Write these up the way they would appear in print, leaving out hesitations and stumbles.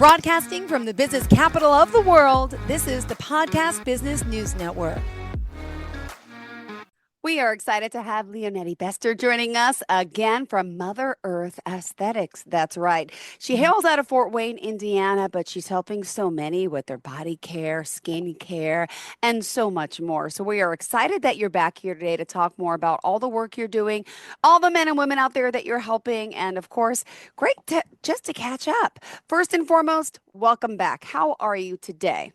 Broadcasting from the business capital of the world, this is the Podcast Business News Network. We are excited to have Leonetti Bester joining us again from Mother Earth Aesthetics. That's right. She hails out of Fort Wayne, Indiana, but she's helping so many with their body care, skin care, and so much more. So we are excited that you're back here today to talk more about all the work you're doing, all the men and women out there that you're helping, and of course, great just to catch up. First and foremost, welcome back. How are you today?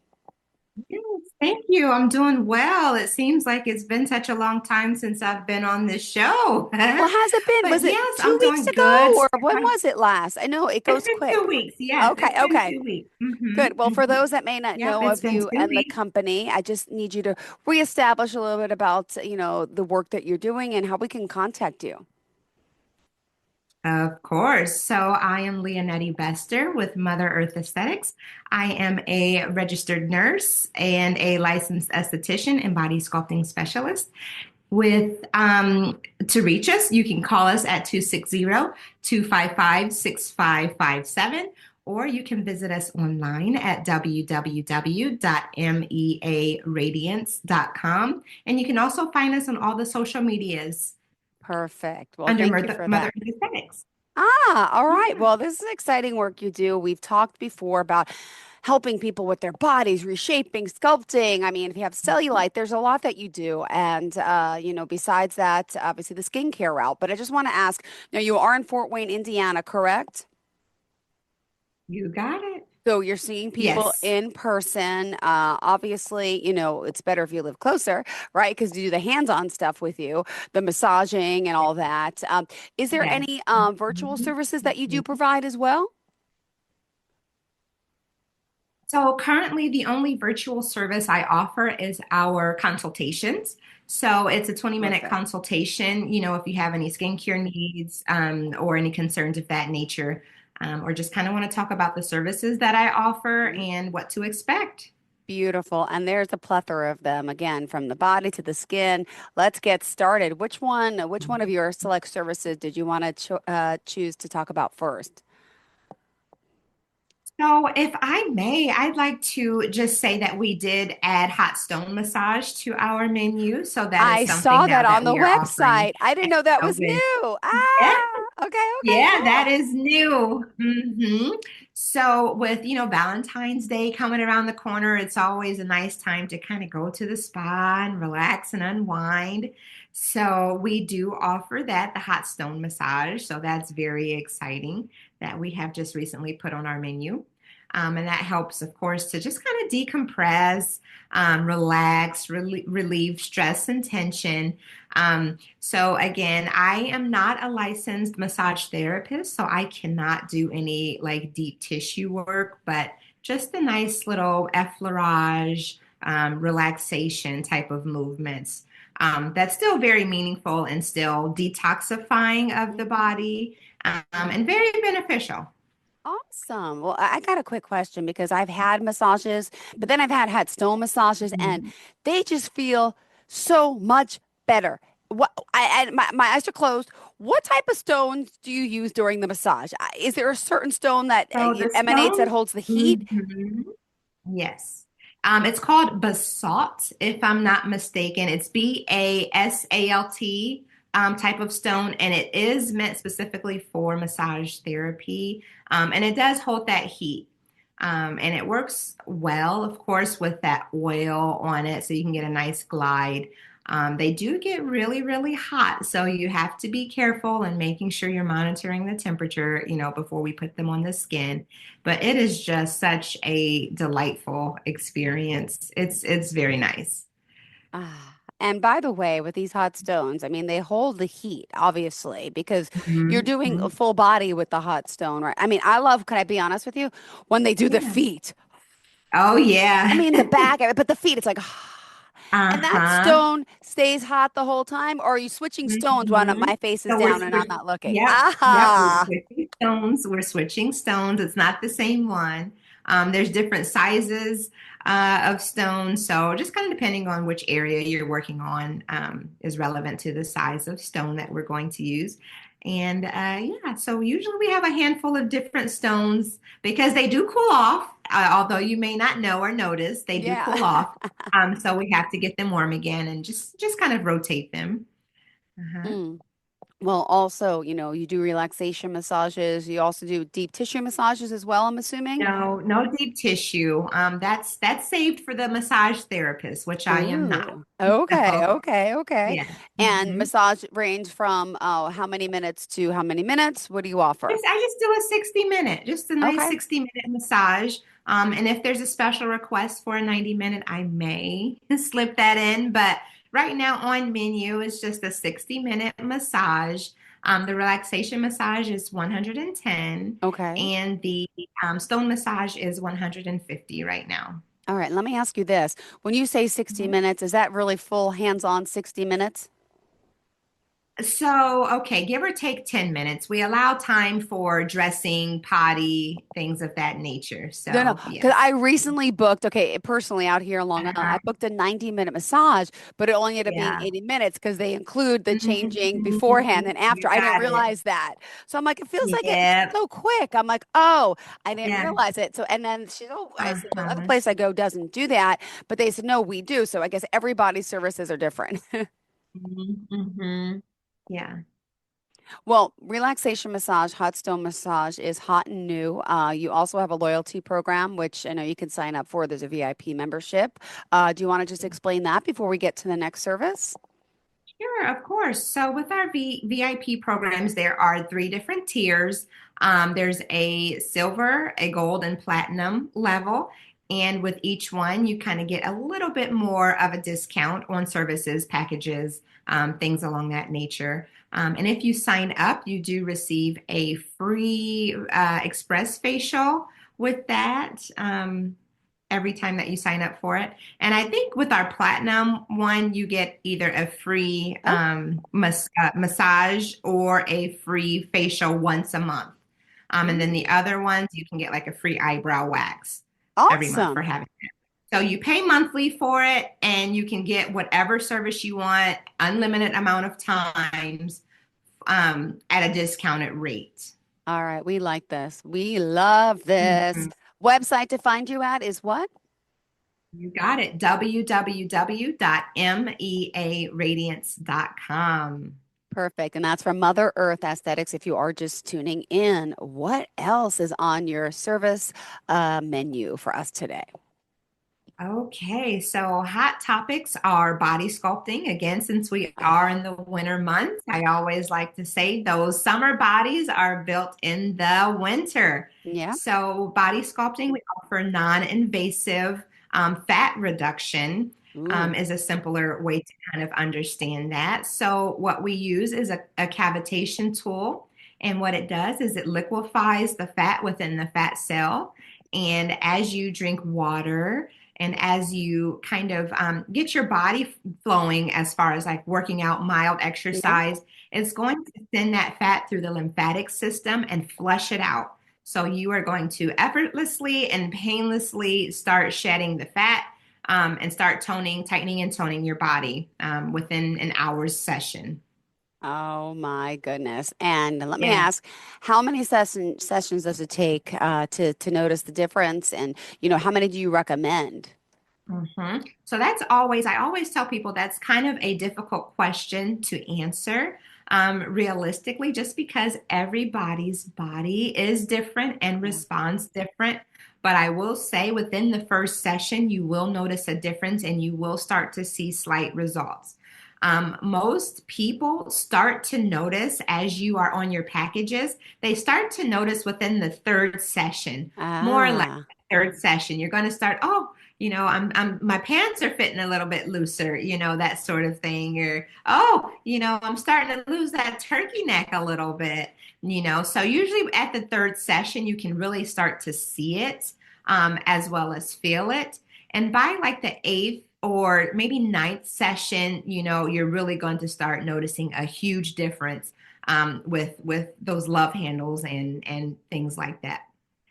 Yes, thank you. I'm doing well. It seems like it's been such a long time since I've been on this show. Well, has it been? But Was it yes, two I'm weeks doing ago, good. or when was it last? I know it It's goes been two quick. weeks. Yes, Okay, it's been okay. 2 weeks. Good. Well, for those that may not Yep, know it's of been you two and the weeks. company, I just need you to reestablish a little bit about, the work that you're doing and how we can contact you. Of course. So I am Leonetti Bester with Mother Earth Aesthetics. I am a registered nurse and a licensed esthetician and body sculpting specialist. With To reach us, you can call us at 260-255-6557, or you can visit us online at www.mearadiance.com. And you can also find us on all the social medias Perfect. Well, under thank you for Mother that. Earth Aesthetics. All right. Yeah. Well, this is exciting work you do. We've talked before about helping people with their bodies, reshaping, sculpting. I mean, if you have cellulite, there's a lot that you do. And, besides that, obviously the skincare route. But I just want to ask, now you are in Fort Wayne, Indiana, correct? You got it. So you're seeing people Yes. in person. Obviously, it's better if you live closer, right? Because you do the hands-on stuff with you, the massaging and all that. Is there Yes. any virtual Mhm. services that you do provide as well? So currently, the only virtual service I offer is our consultations. So it's a 20-minute Perfect. consultation, if you have any skincare needs or any concerns of that nature, or just kind of want to talk about the services that I offer and what to expect. Beautiful. And there's a plethora of them, again, from the body to the skin. Let's get started. Which one of your select services did you want to choose to talk about first? So, if I may, I'd like to just say that we did add hot stone massage to our menu. So, that is I something saw that now on that the we are offering. website. I didn't know that was With new. yeah, Okay, okay, yeah, yeah. that is new. So, with Valentine's Day coming around the corner, it's always a nice time to kind of go to the spa and relax and unwind. So, we do offer that, the hot stone massage. So, that's very exciting that we have just recently put on our menu. And that helps, of course, to just kind of decompress, relax, relieve stress and tension. So again, I am not a licensed massage therapist, so I cannot do any like deep tissue work, but just a nice little effleurage, relaxation type of movements. That's still very meaningful and still detoxifying of the body, and very beneficial. Awesome. Well, I got a quick question because I've had massages, but then I've had stone massages, and Mhm. they just feel so much better. My eyes are closed. What type of stones do you use during the massage? Is there a certain stone that So the emanates that stones, holds the heat? mhm, yes. It's called basalt, if I'm not mistaken. It's BASALT type of stone, and it is meant specifically for massage therapy. And it does hold that heat. And it works well, of course, with that oil on it, so you can get a nice glide. They do get really, really hot, so you have to be careful and making sure you're monitoring the temperature, before we put them on the skin. But it is just such a delightful experience. It's very nice. And by the way, with these hot stones, I mean, they hold the heat, obviously, because you're Mhm, doing a mhm. full body with the hot stone, right? I mean, I love, can I be honest with you? When they do the Yeah. feet. Oh I yeah. mean, the back, but the feet, it's like, and that Uh-huh. stone stays hot the whole time, or are you switching stones when hmm my face is So we're down and I'm switching. not looking? Yep. We're Ah, switching stones. We're switching stones. It's not the same one. There's different sizes of stone. So just kind of depending on which area you're working on is relevant to the size of stone that we're going to use. And yeah, so usually we have a handful of different stones because they do cool off, although you may not know or notice, they do Yeah. cool off. So we have to get them warm again and just kind of rotate them. Uh-huh. Mm. Well, also, you do relaxation massages. You also do deep tissue massages as well, I'm assuming. No, no deep tissue. That's saved for the massage therapist, which I am not. Ooh. Okay, So okay, okay. yeah. And Mhm. massage range from how many minutes to how many minutes? What do you offer? I just do a 60 minute, just a nice Okay. 60 minute massage. And if there's a special request for a 90 minute, I may slip that in. But right now on menu is just a 60 minute massage. The relaxation massage is 110, Okay. and the stone massage is 150 right now. All right. Let me ask you this. When you say 60 minutes, is that really full hands-on 60 minutes? So, okay, give or take 10 minutes. We allow time for dressing, potty, things of that nature. No, So, because yes. I recently booked, okay, personally out here in Long Island, I Uh-huh. booked a 90-minute massage, but it only ended up being Yeah. 80 minutes because they include the changing beforehand Mhm. and after. You I didn't got it. realize that. So I'm like, it feels like it's Yep. so quick. I'm like, oh, I didn't Yeah. realize it. So, and then I said, the other Uh-huh. place I go doesn't do that, but they said, no, we do. So I guess everybody's services are different. Mm-hmm. Yeah. Well, relaxation massage, hot stone massage is hot and new. You also have a loyalty program, which I know you can sign up for. There's a VIP membership. Do you want to just explain that before we get to the next service? Sure, of course. So with our VIP programs, there are three different tiers. There's a silver, a gold, and platinum level. And with each one, you kind of get a little bit more of a discount on services, packages, things along that nature. And if you sign up, you do receive a free express facial with that. Every time that you sign up for it. And I think with our platinum one, you get either a free Oh, massage or a free facial once a month. And then the mm, other ones, you can get like a free eyebrow wax every month for awesome. having it. So you pay monthly for it and you can get whatever service you want, unlimited amount of times at a discounted rate. All right, we like this. We love this. Mhm. Website to find you at is what? You got it. www.mearadiance.com. Perfect. And that's from Mother Earth Aesthetics. If you are just tuning in, what else is on your service menu for us today? Okay, so hot topics are body sculpting. Again, since we are in the winter months, I always like to say those summer bodies are built in the winter. Yeah. So, body sculpting, we offer non-invasive fat reduction, Ooh. is a simpler way to kind of understand that. So, what we use is a cavitation tool. And what it does is it liquefies the fat within the fat cell. And as you drink water, and as you kind of get your body flowing as far as like working out, mild Yeah. exercise, it's going to send that fat through the lymphatic system and flush it out. So you are going to effortlessly and painlessly start shedding the fat and start tightening and toning your body within an hour's session. Oh my goodness. And let me Yeah. ask, how many sessions does it take to notice the difference? And how many do you recommend? So I always tell people that's kind of a difficult question to answer realistically, just because everybody's body is different and Yeah. responds different. But I will say within the first session, you will notice a difference and you will start to see slight results. Most people start to notice as you are on your packages, they start to notice within the third session, more or less Ah, third session. You're going to start, oh, my pants are fitting a little bit looser, that sort of thing. Or, oh, I'm starting to lose that turkey neck a little bit, So usually at the third session, you can really start to see it, as well as feel it. And by like the eighth or maybe ninth session, you're really going to start noticing a huge difference with those love handles and things like that.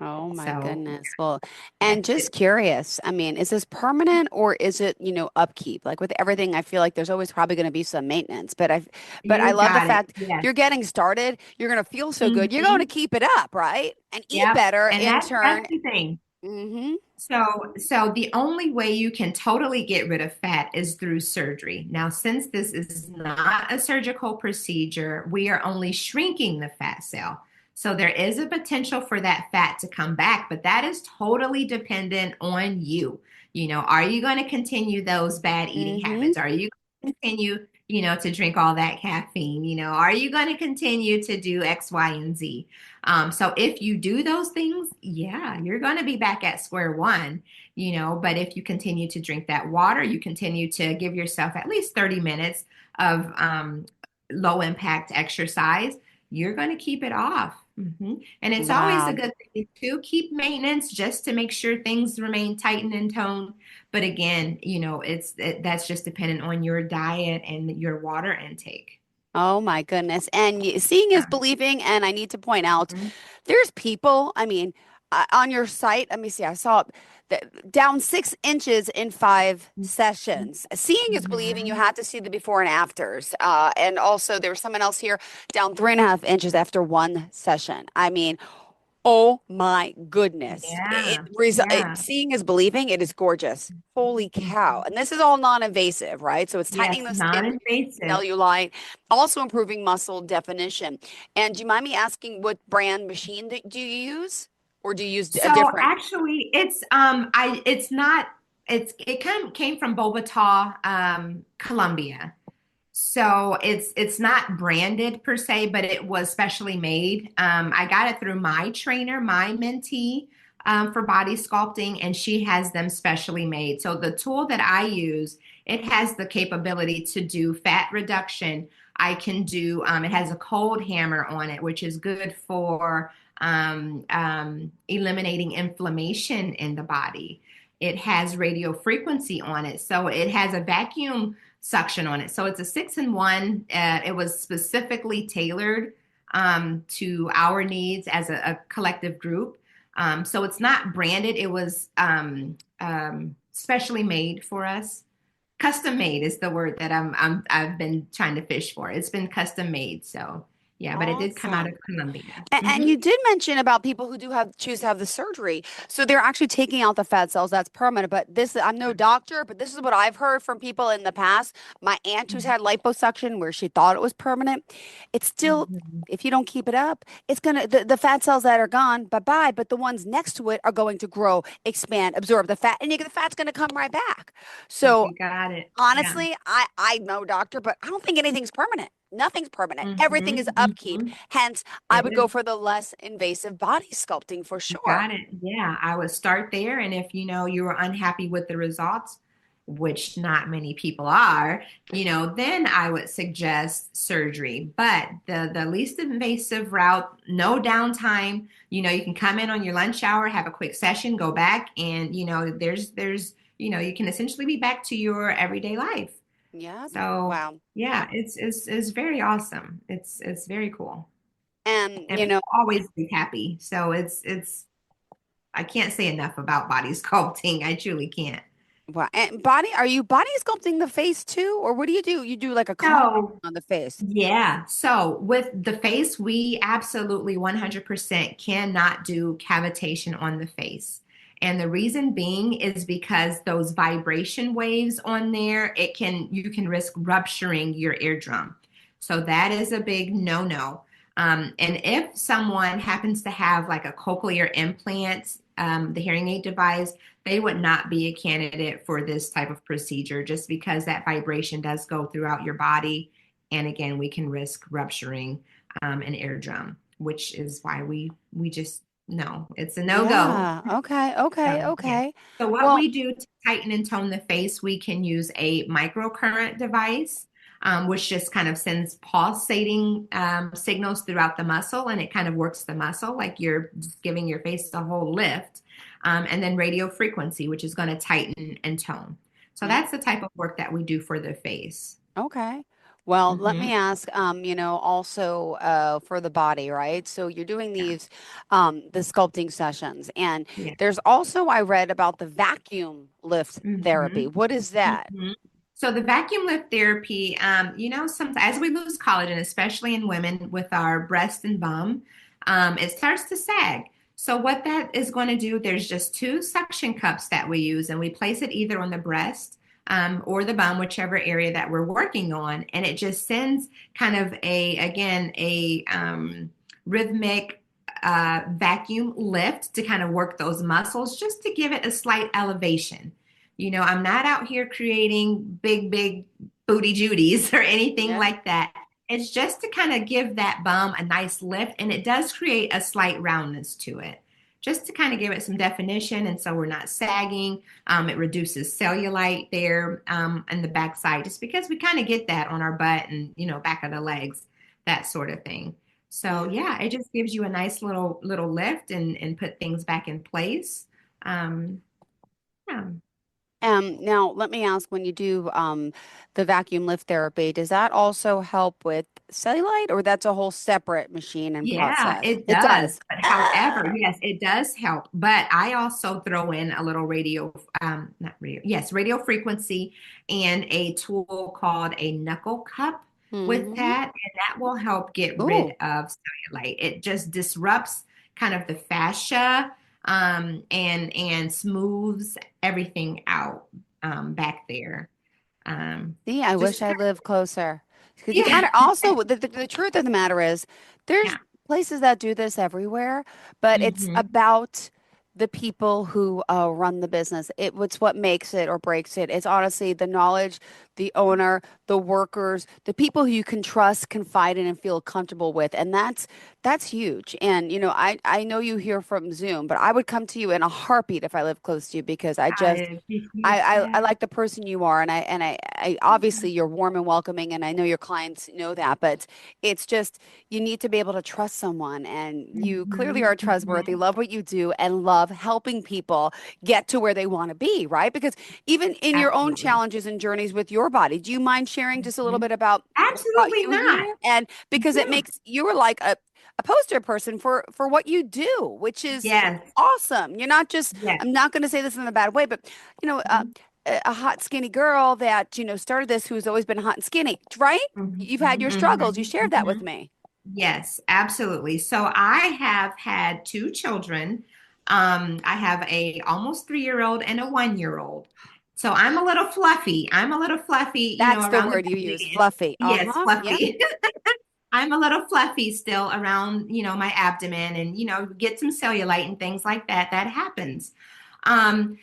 Oh my So goodness. Well, and yes, just curious, I mean, is this permanent or is it, upkeep? Like with everything, I feel like there's always probably going to be some maintenance, but I you love the got it. fact Yes. you're getting started. You're going to feel so good. You're going to Hmm. keep it up, right? And eat Yep. better And in that's turn. the thing. Hmm. So the only way you can totally get rid of fat is through surgery. Now, since this is not a surgical procedure, we are only shrinking the fat cell. So there is a potential for that fat to come back, but that is totally dependent on you. Are you going to continue those bad eating Hmm. habits? Are you going to continue, to drink all that caffeine? Are you going to continue to do X, Y, and Z? So if you do those things, yeah, you're going to be back at square one, but if you continue to drink that water, you continue to give yourself at least 30 minutes of low impact exercise, you're going to keep it off. And it's always a Wow. good thing to keep maintenance just to make sure things remain tight and in tone. But again, that's just dependent on your diet and your water intake. Oh my goodness. And seeing is believing. And I need to point out Mhm. there's people, I mean, on your site, let me see, I saw down 6 inches in 5 sessions. Seeing is believing. You Mhm. had to see the before and afters. And also, there was someone else here down 3.5 inches after one session. I mean, oh my goodness. Yeah, yeah. Seeing is believing. It is gorgeous. Holy cow. Mhm. And this is all non-invasive, right? So it's tightening Yes, the skin, reducing non-invasive. cellulite, also improving muscle definition. And do you mind me asking what brand machine do you use? Or do you use a So different? actually, it's not it came from Bogota, Colombia. So it's not branded per se, but it was specially made. I got it through my trainer, my mentee, for body sculpting, and she has them specially made. So the tool that I use, it has the capability to do fat reduction. I can do, it has a cold hammer on it, which is good for eliminating inflammation in the body. It has radio frequency on it. So it has a vacuum suction on it. So it's a 6-in-1. It was specifically tailored to our needs as a collective group. So it's not branded. It was specially made for us. Custom made is the word that I've been trying to fish for. It's been custom made. So yeah, but it did come out of Awesome. Colombia. And you did mention about people who do have choose to have the surgery. So they're actually taking out the fat cells. That's permanent. But this, I'm no doctor, but this is what I've heard from people in the past. My aunt who's had liposuction where she thought it was permanent. It's still, Mhm. if you don't keep it up, it's gonna the fat cells that are gone, bye-bye. But the ones next to it are going to grow, expand, absorb the fat, and the fat's gonna come right back. So You got it. Yeah. honestly, I know doctor, but I don't think anything's permanent. Nothing's permanent. Everything is upkeep. Hmm. Hence, I It would go is. for the less invasive body sculpting for You sure. got it. Yeah, I would start there. And if you were unhappy with the results, which not many people are, then I would suggest surgery. But the least invasive route, no downtime. You can come in on your lunch hour, have a quick session, go back, and there's you can essentially be back to your everyday life. Yeah. So Wow. yeah, it's very awesome. It's very cool. And And people always be happy. So it's I can't say enough about body sculpting. I truly can't. wow. And body, are you body sculpting the face too? Or what do you do? You do like a comb So, on the face. yeah. So, with the face, we absolutely 100% cannot do cavitation on the face. And the reason being is because those vibration waves on there, you can risk rupturing your eardrum. So that is a big no-no. And if someone happens to have like a cochlear implant, the hearing aid device, they would not be a candidate for this type of procedure just because that vibration does go throughout your body. And again, we can risk rupturing an eardrum, which is why we just no, it's a no go. Yeah. Okay. Okay. So yeah. Okay. So what Well, we do to tighten and tone the face, we can use a microcurrent device, which just kind of sends pulsating signals throughout the muscle, and it kind of works the muscle like you're just giving your face a whole lift. And then radio frequency, which is going to tighten and tone. So mm, that's the type of work that we do for the face. okay. Well, let Hmm. me ask, also for the body, right? So you're doing Yeah. these, the sculpting sessions, and Yeah. there's also, I read about the vacuum lift therapy. Hmm. What is that? Hmm. So the vacuum lift therapy, some as we lose collagen, especially in women with our breast and bum, it starts to sag. So what that is going to do, there's just two suction cups that we use, and we place it either on the breast or the bum, whichever area that we're working on, and it just sends kind of a rhythmic vacuum lift to kind of work those muscles, just to give it a slight elevation. I'm not out here creating big booty judies or anything Yeah. like that. It's just to kind of give that bum a nice lift, and it does create a slight roundness to it, just to kind of give it some definition. And so we're not sagging. It reduces cellulite there in the backside, just because we kind of get that on our butt and, back of the legs, that sort of thing. So Yeah. yeah, it just gives you a nice little lift and put things back in place. Um, yeah. Now, let me ask, when you do the vacuum lift therapy, does that also help with cellulite, or that's a whole separate machine and Yeah, process? it It does. does. But however, Ah! yes, it does help. But I also throw in a little not radio, yes, radio frequency and a tool called a knuckle cup with Mm-hmm. that, and that will help get rid Ooh. of cellulite. It just disrupts kind of the fascia and smooths everything out back there. See, I Just wish to I kind lived closer. Because you kind yeah. of also, the truth of the matter is, there's Yeah. places that do this everywhere, but it's Hmm. about the people who run the business. It's what makes it or breaks it. It's honestly the knowledge, the owner, the workers, the people who you can trust, confide in, and feel comfortable with, and that's huge. And I know you hear from Zoom, but I would come to you in a heartbeat if I lived close to you because I I just appreciate I that. like the person you are, and I obviously you're warm and welcoming, and I know your clients know that, but it's just you need to be able to trust someone, and you clearly Hmm. are trustworthy, love what you do, and love helping people get to where they want to be, right? Because even in your own Absolutely. challenges and journeys with your body, do you mind sharing just a little Mhm. bit about what brought Absolutely you not. here? And because it Yeah. makes you are like a poster person for what you do, which is Yes. awesome. You're not just, Yes. I'm not going to say this in a bad way, but you know, uh, Mhm. a hot, skinny girl that, started this who's always been hot and skinny, right? Mhm. You've had your struggles. You Mhm. shared that with Mhm. me. Yes, absolutely. So I have had two children. I have a almost 3-year old and a 1-year old. So I'm a little fluffy. I'm a little fluffy, That's the around the word you use, belly. fluffy. Yes, Uh-huh. Yeah. fluffy. I'm a little fluffy still around, my abdomen and, get some cellulite and things like that. That happens.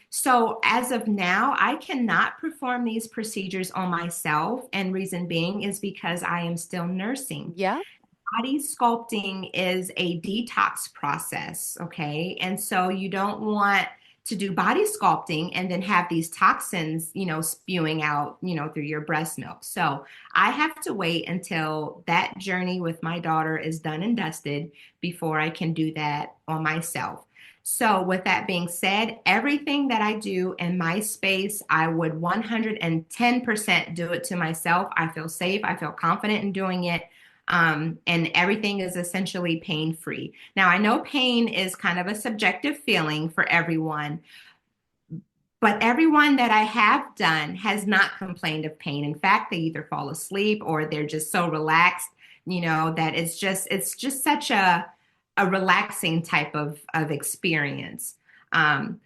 So as of now, I cannot perform these procedures on myself. And reason being is because I am still nursing. Yeah. Body sculpting is a detox process, okay? And so you don't want to do body sculpting and then have these toxins, spewing out, through your breast milk. So I have to wait until that journey with my daughter is done and dusted before I can do that on myself. So, with that being said, everything that I do in my space, I would 110% do it to myself. I feel safe, I feel confident in doing it, and everything is essentially pain free. Now, I know pain is kind of a subjective feeling for everyone, but everyone that I have done has not complained of pain. In fact, they either fall asleep or they're just so relaxed, that it's just such a relaxing type of experience.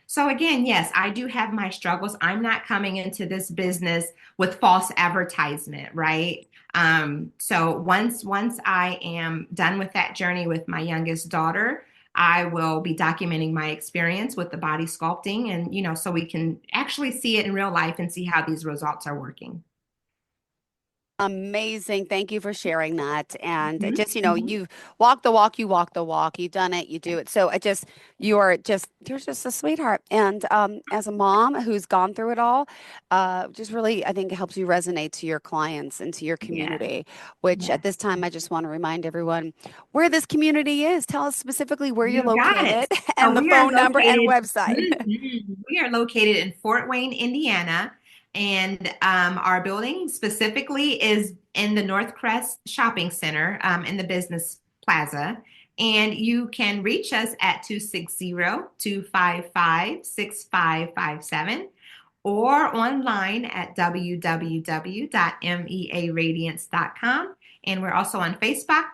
So again, yes, I do have my struggles. I'm not coming into this business with false advertisement, right? So once I am done with that journey with my youngest daughter, I will be documenting my experience with the body sculpting and, so we can actually see it in real life and see how these results are working. Amazing. Thank you for sharing that. And Mhm. just, Mhm. you've walked the walk, you walk the walk, you've done it, you do it. So you're just a sweetheart. And as a mom who's gone through it all, just really, I think it helps you resonate to your clients and to your Yes, community, which at yes. this time, I just want to remind everyone where this community is. Tell us specifically where you're You got it. located So and the we are phone number and located, website. we are located in Fort Wayne, Indiana, And our building specifically is in the North Crest Shopping Center in the business plaza. And you can reach us at 260-255-6557 or online at www.mearadiance.com. And we're also on Facebook,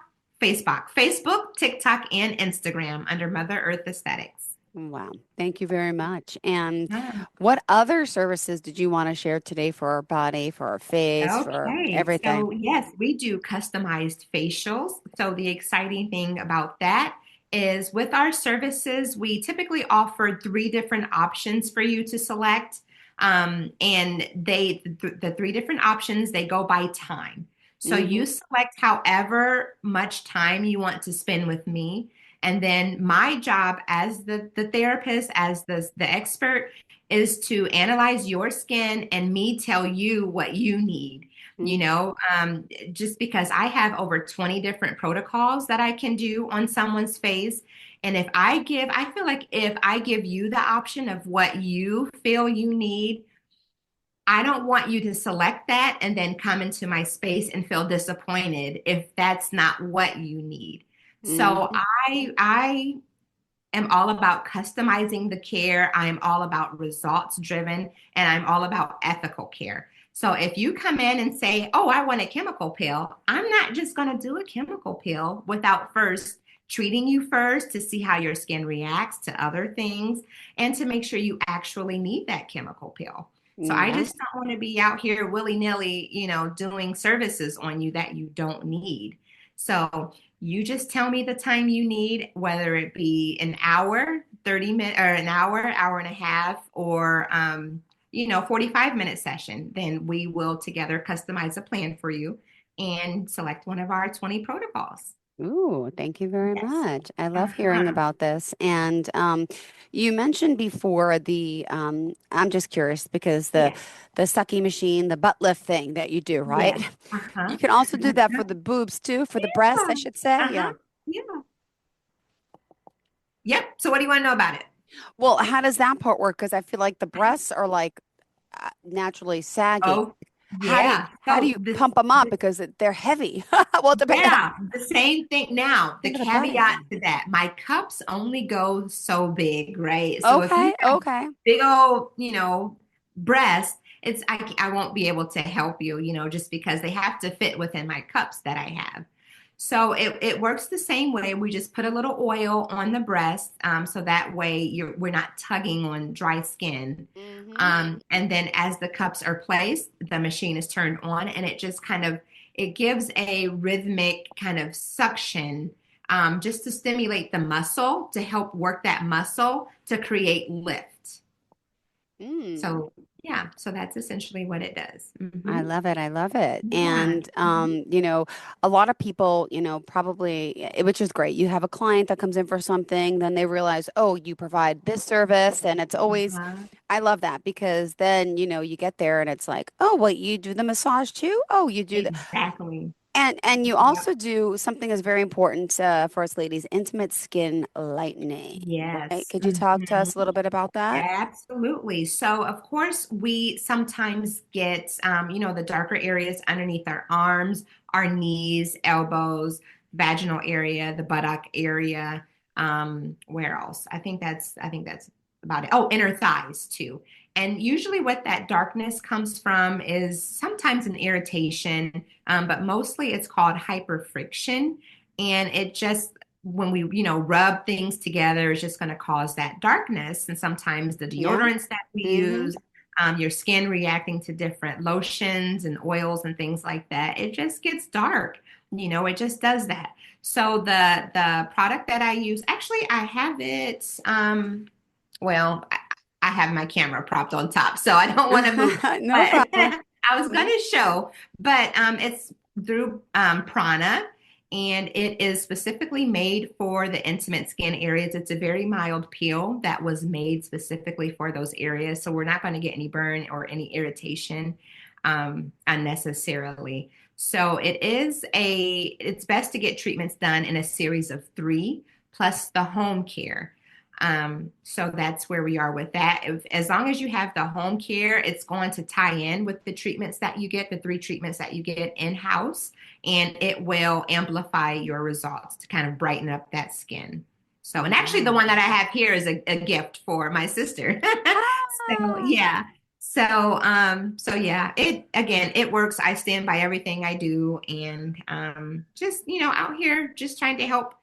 TikTok, and Instagram under Mother Earth Aesthetics. Wow. Thank you very much. And Yeah. what other services did you want to share today for our body, for our face, for Okay, everything? so yes, we do customized facials. So the exciting thing about that is with our services, we typically offer three different options for you to select. And the three different options, they go by time. So Hmm. you select however much time you want to spend with me. And then my job as the therapist, as the expert, is to analyze your skin and me tell you what you need. Just because I have over 20 different protocols that I can do on someone's face. And I feel like if I give you the option of what you feel you need, I don't want you to select that and then come into my space and feel disappointed if that's not what you need. So Hmm. I am all about customizing the care. I am all about results driven, and I'm all about ethical care. So if you come in and say, "Oh, I want a chemical pill," I'm not just going to do a chemical pill without first treating you first to see how your skin reacts to other things and to make sure you actually need that chemical pill. So I Yeah. just don't want to be out here willy-nilly, doing services on you that you don't need. So you just tell me the time you need, whether it be an hour, 30 minutes, or an hour and a half, or 45-minute session. Then we will together customize a plan for you and select one of our 20 protocols. Ooh, thank you very Yes. much. I love hearing Uh-huh. about this. And you mentioned before I'm just curious because the Yes. the sucky machine, the butt lift thing that you do, right? Yes. You Uh-huh. can also do that for the boobs too, for the breasts, I Yeah. should say. Uh-huh. Yeah. Yeah. Yep. So what do you want to know about it? Well, how does that part work? Because I feel like the breasts are like naturally sagging. Oh, How do you, yeah. how do you pump them up because they're heavy? Well, it depends. Yeah, the same thing. Now, the Think of the butt caveat again. to that, my cups only go so big, right? So if you Okay, have okay. big old, breasts, I won't be able to help you, just because they have to fit within my cups that I have. So it works the same way. We just put a little oil on the breast, so that way we're not tugging on dry skin. Hmm. And then as the cups are placed, the machine is turned on, and it gives a rhythmic kind of suction, just to stimulate the muscle, to help work that muscle to create lift. Mm. So yeah, so that's essentially what it does. I love it. I love it. Yeah. And, a lot of people, probably, which is great. You have a client that comes in for something, then they realize, oh, you provide this service. And it's always, Uh-huh. I love that because then, you get there and it's like, oh, what, you do the massage too? Oh, you do the, Exactly. and you Yep. also do something that's very important for us ladies, intimate skin lightening, right? Yes. Could you talk to us a Mhm. little bit about that? Absolutely. So, of course, we sometimes get, the darker areas underneath our arms, our knees, elbows, vaginal area, the buttock area. Where else? I think that's about it. Oh, inner thighs too. And usually, what that darkness comes from is sometimes an irritation, but mostly it's called hyperfriction, and it just when we rub things together, it's just going to cause that darkness. And sometimes the Yeah. deodorants that we Mm-hmm. use, your skin reacting to different lotions and oils and things like that, it just gets dark. It just does that. So the product that I use, actually I have it, well, I have my camera propped on top, so I don't want to move it. No But problem. I was going to show, but it's through Prana, and it is specifically made for the intimate skin areas. It's a very mild peel that was made specifically for those areas, so we're not going to get any burn or any irritation unnecessarily. So it's best to get treatments done in a series of three plus the home care. So that's where we are with that. As long as you have the home care, it's going to tie in with the treatments that you get, the 3 treatments that you get in-house, and it will amplify your results to kind of brighten up that skin. So, and actually the Wow. one that I have here is a gift for my sister. So Ah. yeah. So yeah, it again, it works. I stand by everything I do, and just out here just trying to help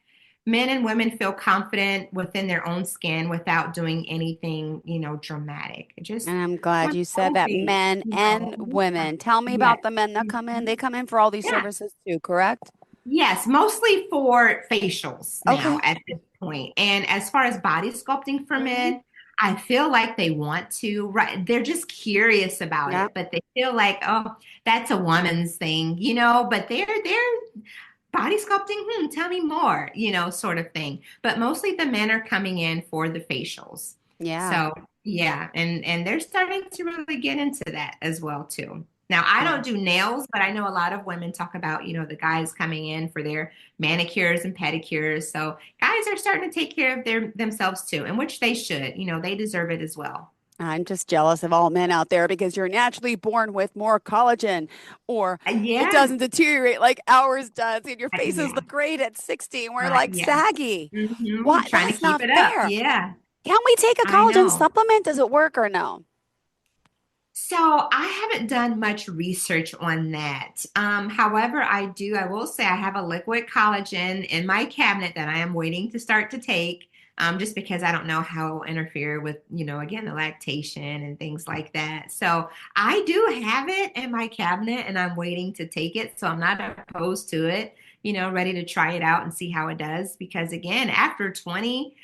men and women feel confident within their own skin without doing anything, dramatic. Just And I'm glad one you said that, healthy, men and yeah. women. Tell me Yes. about the men that come in. Mhm. They come in for all these Yeah. services too, correct? Yes, mostly for facials now Okay. at this point. And as far as body sculpting for Hmm. men, I feel like they want to, right? They're just curious about Yeah. it, but they feel like, oh, that's a woman's thing, but they're body sculpting, tell me more, sort of thing. But mostly the men are coming in for the facials. Yeah. So yeah, and they're starting to really get into that as well too. Now, I Yeah. don't do nails, but I know a lot of women talk about, the guys coming in for their manicures and pedicures. So guys are starting to take care of themselves too, and which they should. They deserve it as well. I'm just jealous of all men out there because you're naturally born with more collagen or it Yeah, doesn't deteriorate like ours does. And your faces yeah, look great at 60 and we're like yeah. saggy. Why? Trying to That's keep not it up. fair. Yeah, Can we take a I collagen know. supplement? Does it work or no? So I haven't done much research on that. However, I will say I have a liquid collagen in my cabinet that I am waiting to start to take, just because I don't know how it will interfere with, again, the lactation and things like that. So I do have it in my cabinet and I'm waiting to take it. So I'm not opposed to it, ready to try it out and see how it does. Because again, after 20,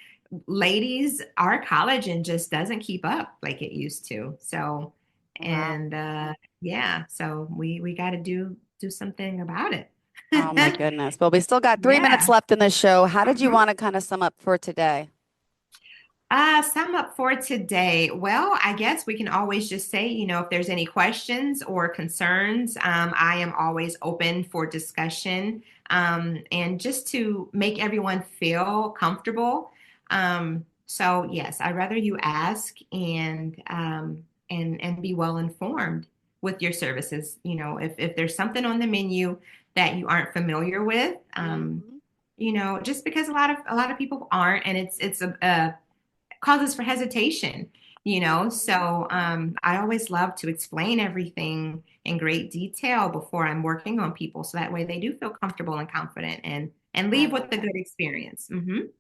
ladies, our collagen just doesn't keep up like it used to. So, Wow. and yeah, so we got to do something about it. Oh my goodness. Well, we still got 3 minutes Yeah. left in the show. How did you Mhm. want to kind of sum up for today? Sum up for today. Well, I guess we can always just say, if there's any questions or concerns, I am always open for discussion, and just to make everyone feel comfortable. So yes, I'd rather you ask and be well informed with your services. If there's something on the menu that you aren't familiar with, Mhm. just because a lot of people aren't, and it's a causes for hesitation, Mhm. So I always love to explain everything in great detail before I'm working on people, so that way they do feel comfortable and confident and I leave with love a that. good experience.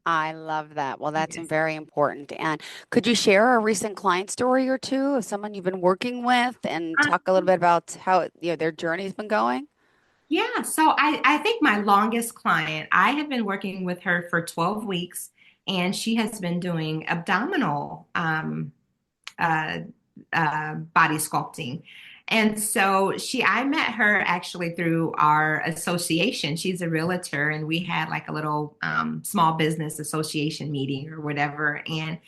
I love that. Well, that's Yes. very important. And could you share a recent client story or two of someone you've been working with and talk a little bit about how, their journey's been going? Yeah, so I think my longest client, I have been working with her for 12 weeks, and she has been doing abdominal uh, body sculpting. And so I met her actually through our association. She's a realtor, and we had like a little small business association meeting or whatever. And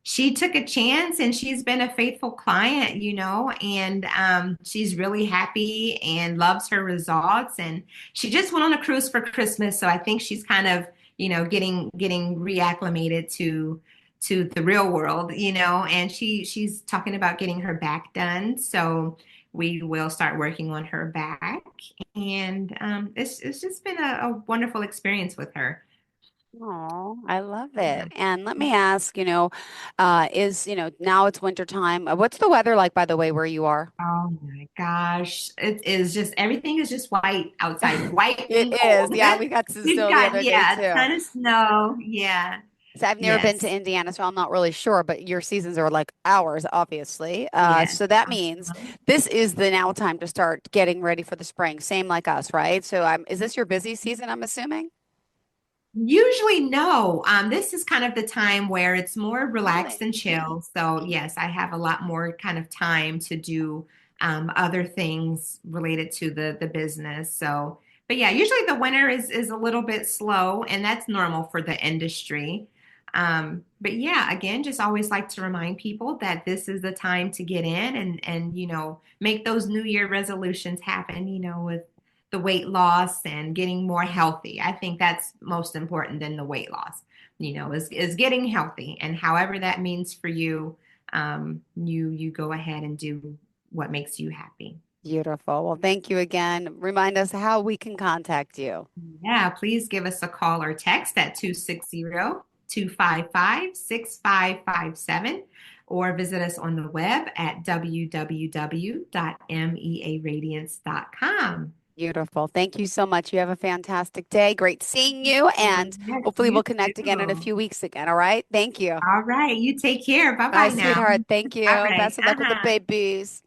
she took a chance, and she's been a faithful client, and she's really happy and loves her results. And she just went on a cruise for Christmas. So I think she's kind of, getting reacclimated to the real world, and she's talking about getting her back done. So we will start working on her back. And it's just been a wonderful experience with her. Oh, I love Yeah. it. And let me ask, now it's winter time. What's the weather like, by the way, where you are? Oh my gosh. It is just everything is just white outside, white It and is. cold. Yeah, we got some We've snow the got, other day yeah, a too. ton of snow. Yeah. So I've never been to Yes. Indiana, so I'm not really sure, but your seasons are like ours, obviously. Yes. So that means this is the now time to start getting ready for the spring, same like us, right? So is this your busy season, I'm assuming? Usually, no. This is kind of the time where it's more relaxed Really? and chill. So, yes, I have a lot more kind of time to do other things related to the business. So, but yeah, usually the winter is a little bit slow, and that's normal for the industry. But yeah, again, just always like to remind people that this is the time to get in and make those New Year resolutions happen. With the weight loss and getting more healthy. I think that's most important than the weight loss. is getting healthy. And however that means for you, you go ahead and do what makes you happy. Beautiful. Well, thank you again. Remind us how we can contact you. Yeah, please give us a call or text at 260-255-6557 or visit us on the web at www.mearadiance.com. Beautiful. Thank you so much. You have a fantastic day. Great seeing you. And Yes, hopefully you we'll connect again in a too. few weeks again. All right. Thank you. All right, you take care. Bye, Bye-bye now. sweetheart. Thank you. All right. Best of luck with the babies.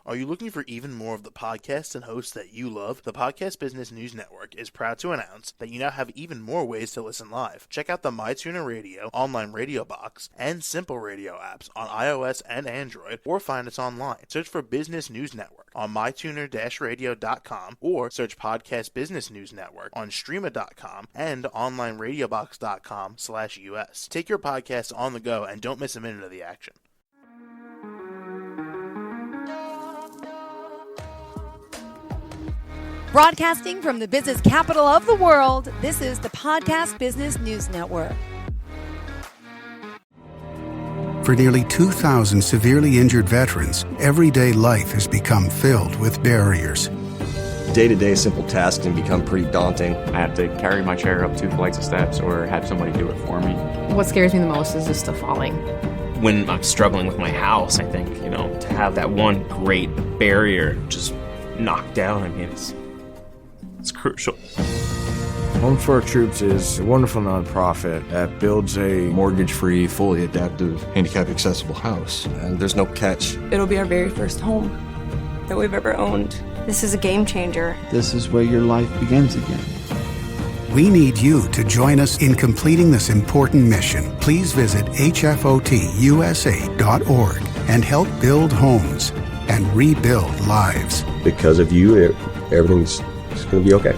Are you looking for even more of the podcasts and hosts that you love? The Podcast Business News Network is proud to announce that you now have even more ways to listen live. Check out the mytuner-radio, online radio box, and simpleradio apps on iOS and Android, or find us online. Search for Business News Network on mytuner-radio.com, or search Podcast Business News Network on streama.com and onlineradiobox.com/US. Take your podcast on the go and don't miss a minute of the action. Broadcasting from the business capital of the world, this is the Podcast Business News Network. For nearly 2,000 severely injured veterans, everyday life has become filled with barriers. Day-to-day simple tasks can become pretty daunting. I have to carry my chair up 2 flights of steps or have somebody do it for me. What scares me the most is just the falling. When I'm struggling with my house, I think, to have that one great barrier just knocked down, it's crucial. Home for Our Troops is a wonderful nonprofit that builds a mortgage-free, fully adaptive, handicap-accessible house. And there's no catch. It'll be our very first home that we've ever owned. This is a game changer. This is where your life begins again. We need you to join us in completing this important mission. Please visit hfotusa.org and help build homes and rebuild lives. Because of you, everything's going to be okay.